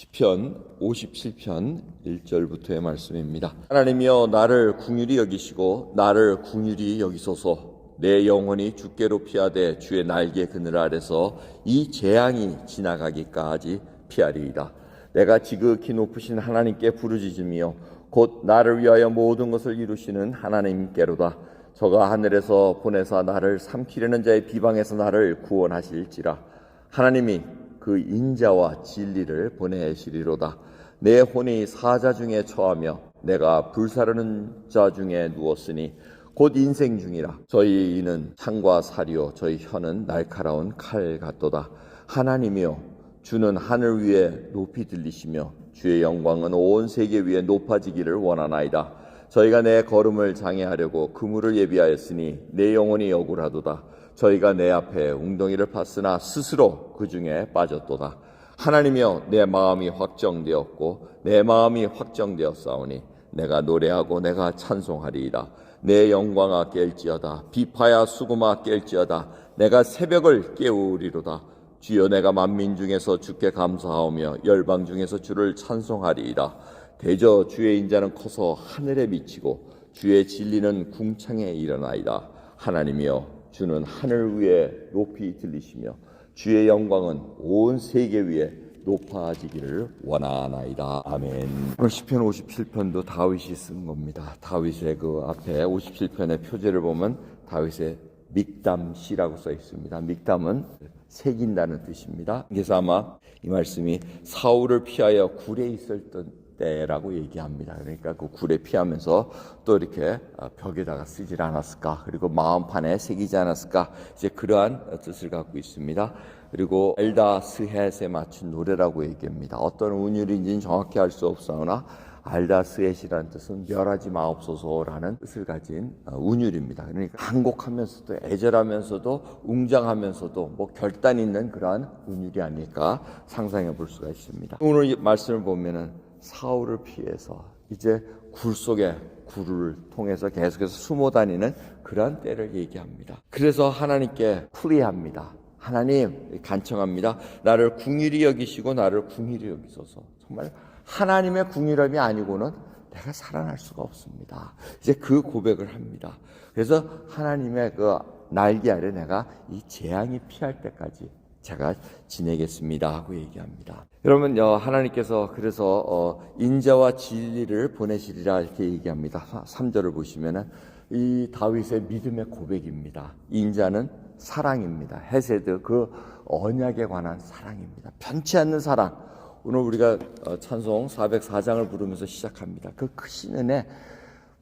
시편 57편 1절부터의 말씀입니다. 하나님이여 나를 긍휼히 여기시고 나를 긍휼히 여기소서. 내 영혼이 주께로 피하되 주의 날개 그늘 아래서 이 재앙이 지나가기까지 피하리이다. 내가 지극히 높으신 하나님께 부르짖으며 곧 나를 위하여 모든 것을 이루시는 하나님께로다. 저가 하늘에서 보내사 나를 삼키려는 자의 비방에서 나를 구원하실지라. 하나님이 그 인자와 진리를 보내시리로다. 내 혼이 사자 중에 처하며 내가 불사르는 자 중에 누웠으니 곧 인생 중이라. 저희 이는 창과 사리요 저희 혀는 날카로운 칼 같도다. 하나님이여 주는 하늘 위에 높이 들리시며 주의 영광은 온 세계 위에 높아지기를 원하나이다. 저희가 내 걸음을 장애하려고 그물을 예비하였으니 내 영혼이 억울하도다. 저희가 내 앞에 웅덩이를 팠으나 스스로 그 중에 빠졌도다. 하나님이여 내 마음이 확정되었고 내 마음이 확정되었사오니 내가 노래하고 내가 찬송하리이다. 내 영광아 깰지어다. 비파야 수금아 깰지어다. 내가 새벽을 깨우리로다. 주여 내가 만민 중에서 주께 감사하오며 열방 중에서 주를 찬송하리이다. 대저 주의 인자는 커서 하늘에 미치고 주의 진리는 궁창에 일어나이다. 하나님이여 주는 하늘 위에 높이 들리시며 주의 영광은 온 세계 위에 높아지기를 원하나이다. 아멘. 오늘 시편 57편도 다윗이 쓴 겁니다. 다윗의 그 앞에 57편의 표제를 보면 다윗의 믹담시라고 써 있습니다. 믹담은 새긴다는 뜻입니다. 그래서 아마 이 말씀이 사울을 피하여 굴에 있었던 때라고 얘기합니다. 그러니까 그 굴에 피하면서 또 이렇게 벽에다가 쓰질 않았을까, 그리고 마음판에 새기지 않았을까, 이제 그러한 뜻을 갖고 있습니다. 그리고 엘다 스헷에 맞춘 노래라고 얘기합니다. 어떤 운율인지는 정확히 알 수 없사오나 알다 스헷이라는 뜻은 멸하지 마옵소서라는 뜻을 가진 운율입니다. 그러니까 한곡하면서도 애절하면서도 웅장하면서도 뭐 결단 있는 그러한 운율이 아닐까 상상해 볼 수가 있습니다. 오늘 이 말씀을 보면은 사울을 피해서 이제 굴 속에 굴을 통해서 계속해서 숨어 다니는 그러한 때를 얘기합니다. 그래서 하나님께 플리합니다. 하나님 간청합니다. 나를 긍휼히 여기시고 나를 긍휼히 여기소서. 정말 하나님의 긍휼함이 아니고는 내가 살아날 수가 없습니다. 이제 그 고백을 합니다. 그래서 하나님의 그 날개 아래 내가 이 재앙이 피할 때까지 제가 지내겠습니다 하고 얘기합니다. 여러분, 하나님께서 그래서 인자와 진리를 보내시리라 이렇게 얘기합니다. 3절을 보시면은 이 다윗의 믿음의 고백입니다. 인자는 사랑입니다. 헤세드, 그 언약에 관한 사랑입니다. 변치 않는 사랑. 오늘 우리가 찬송 404장을 부르면서 시작합니다. 그 크신 은혜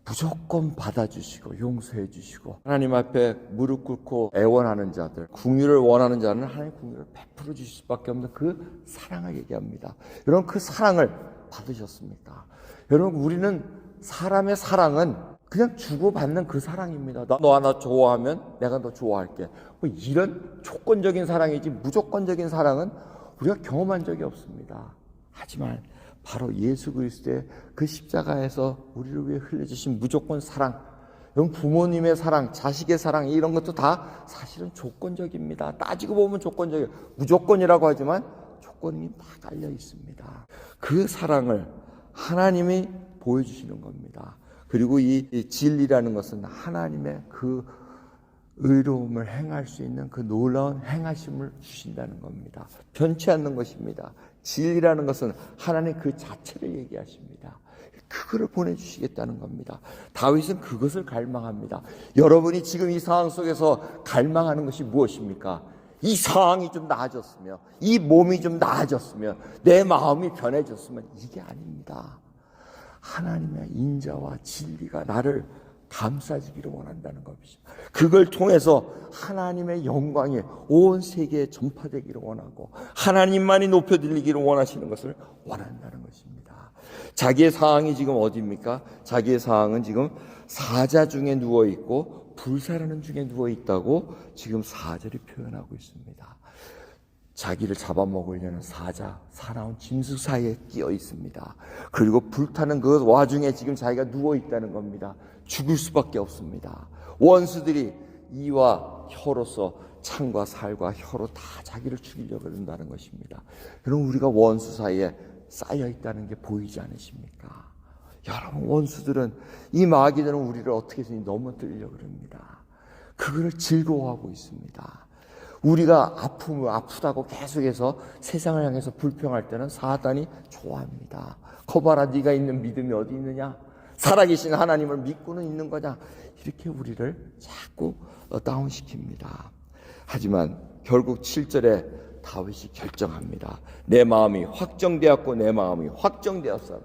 무조건 받아주시고 용서해 주시고 하나님 앞에 무릎 꿇고 애원하는 자들, 긍휼을 원하는 자는 하나님 긍휼을 베풀어 주실 수밖에 없는 그 사랑을 얘기합니다. 여러분, 그 사랑을 받으셨습니까? 여러분, 우리는 사람의 사랑은 그냥 주고받는 그 사랑입니다. 너 하나 좋아하면 내가 너 좋아할게. 뭐 이런 조건적인 사랑이지 무조건적인 사랑은 우리가 경험한 적이 없습니다. 하지만 바로 예수 그리스도의 그 십자가에서 우리를 위해 흘려주신 무조건 사랑, 여러분, 부모님의 사랑, 자식의 사랑, 이런 것도 다 사실은 조건적입니다. 따지고 보면 조건적이에요. 무조건이라고 하지만 조건이 다 깔려 있습니다. 그 사랑을 하나님이 보여주시는 겁니다. 그리고 이 진리라는 것은 하나님의 그 의로움을 행할 수 있는 그 놀라운 행하심을 주신다는 겁니다. 변치 않는 것입니다. 진리라는 것은 하나님 그 자체를 얘기하십니다. 그거를 보내주시겠다는 겁니다. 다윗은 그것을 갈망합니다. 여러분이 지금 이 상황 속에서 갈망하는 것이 무엇입니까? 이 상황이 좀 나아졌으면, 이 몸이 좀 나아졌으면, 내 마음이 변해졌으면, 이게 아닙니다. 하나님의 인자와 진리가 나를 감싸지기를 원한다는 것이죠. 그걸 통해서 하나님의 영광이 온 세계에 전파되기를 원하고 하나님만이 높여들리기를 원하시는 것을 원한다는 것입니다. 자기의 상황이 지금 어디입니까? 자기의 상황은 지금 사자 중에 누워있고 불사르는 중에 누워있다고 지금 4절이 표현하고 있습니다. 자기를 잡아먹으려는 사자, 사나운 짐승 사이에 끼어 있습니다. 그리고 불타는 그 와중에 지금 자기가 누워있다는 겁니다. 죽을 수밖에 없습니다. 원수들이 이와 혀로서 창과 살과 혀로 다 자기를 죽이려고 한다는 것입니다. 그럼 우리가 원수 사이에 쌓여 있다는 게 보이지 않으십니까? 여러분, 원수들은, 이 마귀들은 우리를 어떻게 해서든 넘어뜨리려고 합니다. 그거를 즐거워하고 있습니다. 우리가 아프다고 계속해서 세상을 향해서 불평할 때는 사단이 좋아합니다. 거봐라, 네가 있는 믿음이 어디 있느냐? 살아계신 하나님을 믿고는 있는 거냐? 이렇게 우리를 자꾸 다운시킵니다. 하지만 결국 7절에 다윗이 결정합니다. 내 마음이 확정되었고 내 마음이 확정되었어.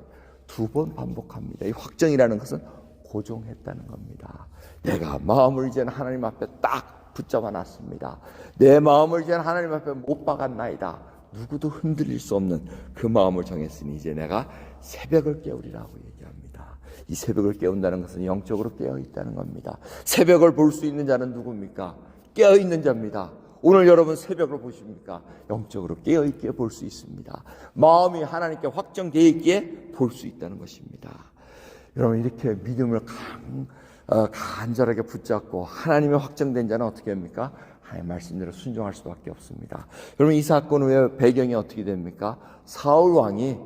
2번 반복합니다. 이 확정이라는 것은 고정했다는 겁니다. 내가 마음을 이제는 하나님 앞에 딱 붙잡아 놨습니다. 내 마음을 이제는 하나님 앞에 못 박았나이다. 누구도 흔들릴 수 없는 그 마음을 정했으니 이제 내가 새벽을 깨우리라고 얘기합니다. 이 새벽을 깨운다는 것은 영적으로 깨어있다는 겁니다. 새벽을 볼 수 있는 자는 누굽니까? 깨어있는 자입니다. 오늘 여러분 새벽을 보십니까? 영적으로 깨어있게 볼 수 있습니다. 마음이 하나님께 확정되어 있기에 볼 수 있다는 것입니다. 여러분, 이렇게 믿음을 간절하게 붙잡고 하나님의 확정된 자는 어떻게 합니까? 하나님의 말씀대로 순종할 수밖에 없습니다. 여러분, 이 사건은 왜 배경이 어떻게 됩니까? 사울 왕이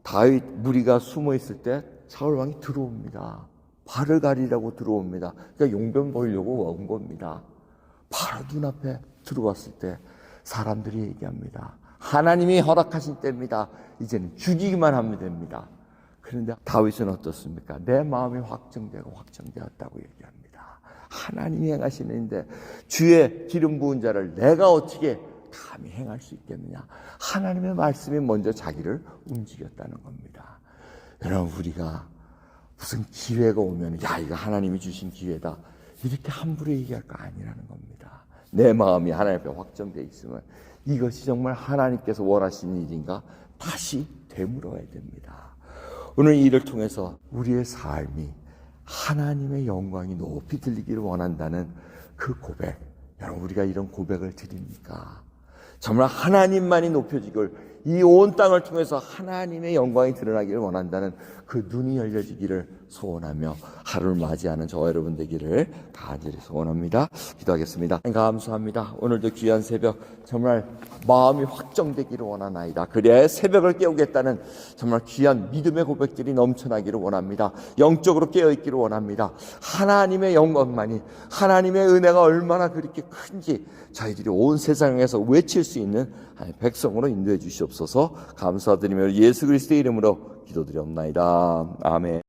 다윗 무리가 숨어 있을 때 사울 왕이 들어옵니다. 발을 가리라고 들어옵니다. 그러니까 용변 보이려고 온 겁니다. 바로 눈앞에 들어왔을 때 사람들이 얘기합니다. 하나님이 허락하신 때입니다. 이제는 죽이기만 하면 됩니다. 그런데 다윗은 어떻습니까? 내 마음이 확정되고 확정되었다고 얘기합니다. 하나님이 행하시는 일인데 주의 기름 부은 자를 내가 어떻게 감히 행할 수 있겠느냐? 하나님의 말씀이 먼저 자기를 움직였다는 겁니다. 여러분, 우리가 무슨 기회가 오면 야, 이거 하나님이 주신 기회다, 이렇게 함부로 얘기할 거 아니라는 겁니다. 내 마음이 하나님 앞에 확정되어 있으면 이것이 정말 하나님께서 원하시는 일인가 다시 되물어야 됩니다. 오늘 이 일을 통해서 우리의 삶이 하나님의 영광이 높이 들리기를 원한다는 그 고백, 여러분, 우리가 이런 고백을 드립니까? 정말 하나님만이 높여지길, 이 온 땅을 통해서 하나님의 영광이 드러나기를 원한다는 그 눈이 열려지기를 소원하며 하루를 맞이하는 저와 여러분 되기를 간절히 소원합니다. 기도하겠습니다. 감사합니다. 오늘도 귀한 새벽 정말 마음이 확정되기를 원하나이다. 그래야 새벽을 깨우겠다는 정말 귀한 믿음의 고백들이 넘쳐나기를 원합니다. 영적으로 깨어있기를 원합니다. 하나님의 영광만이, 하나님의 은혜가 얼마나 그렇게 큰지 저희들이 온 세상에서 외칠 수 있는 백성으로 인도해 주시옵소서. 감사드리며 예수 그리스도의 이름으로 기도드리옵나이다. 아멘.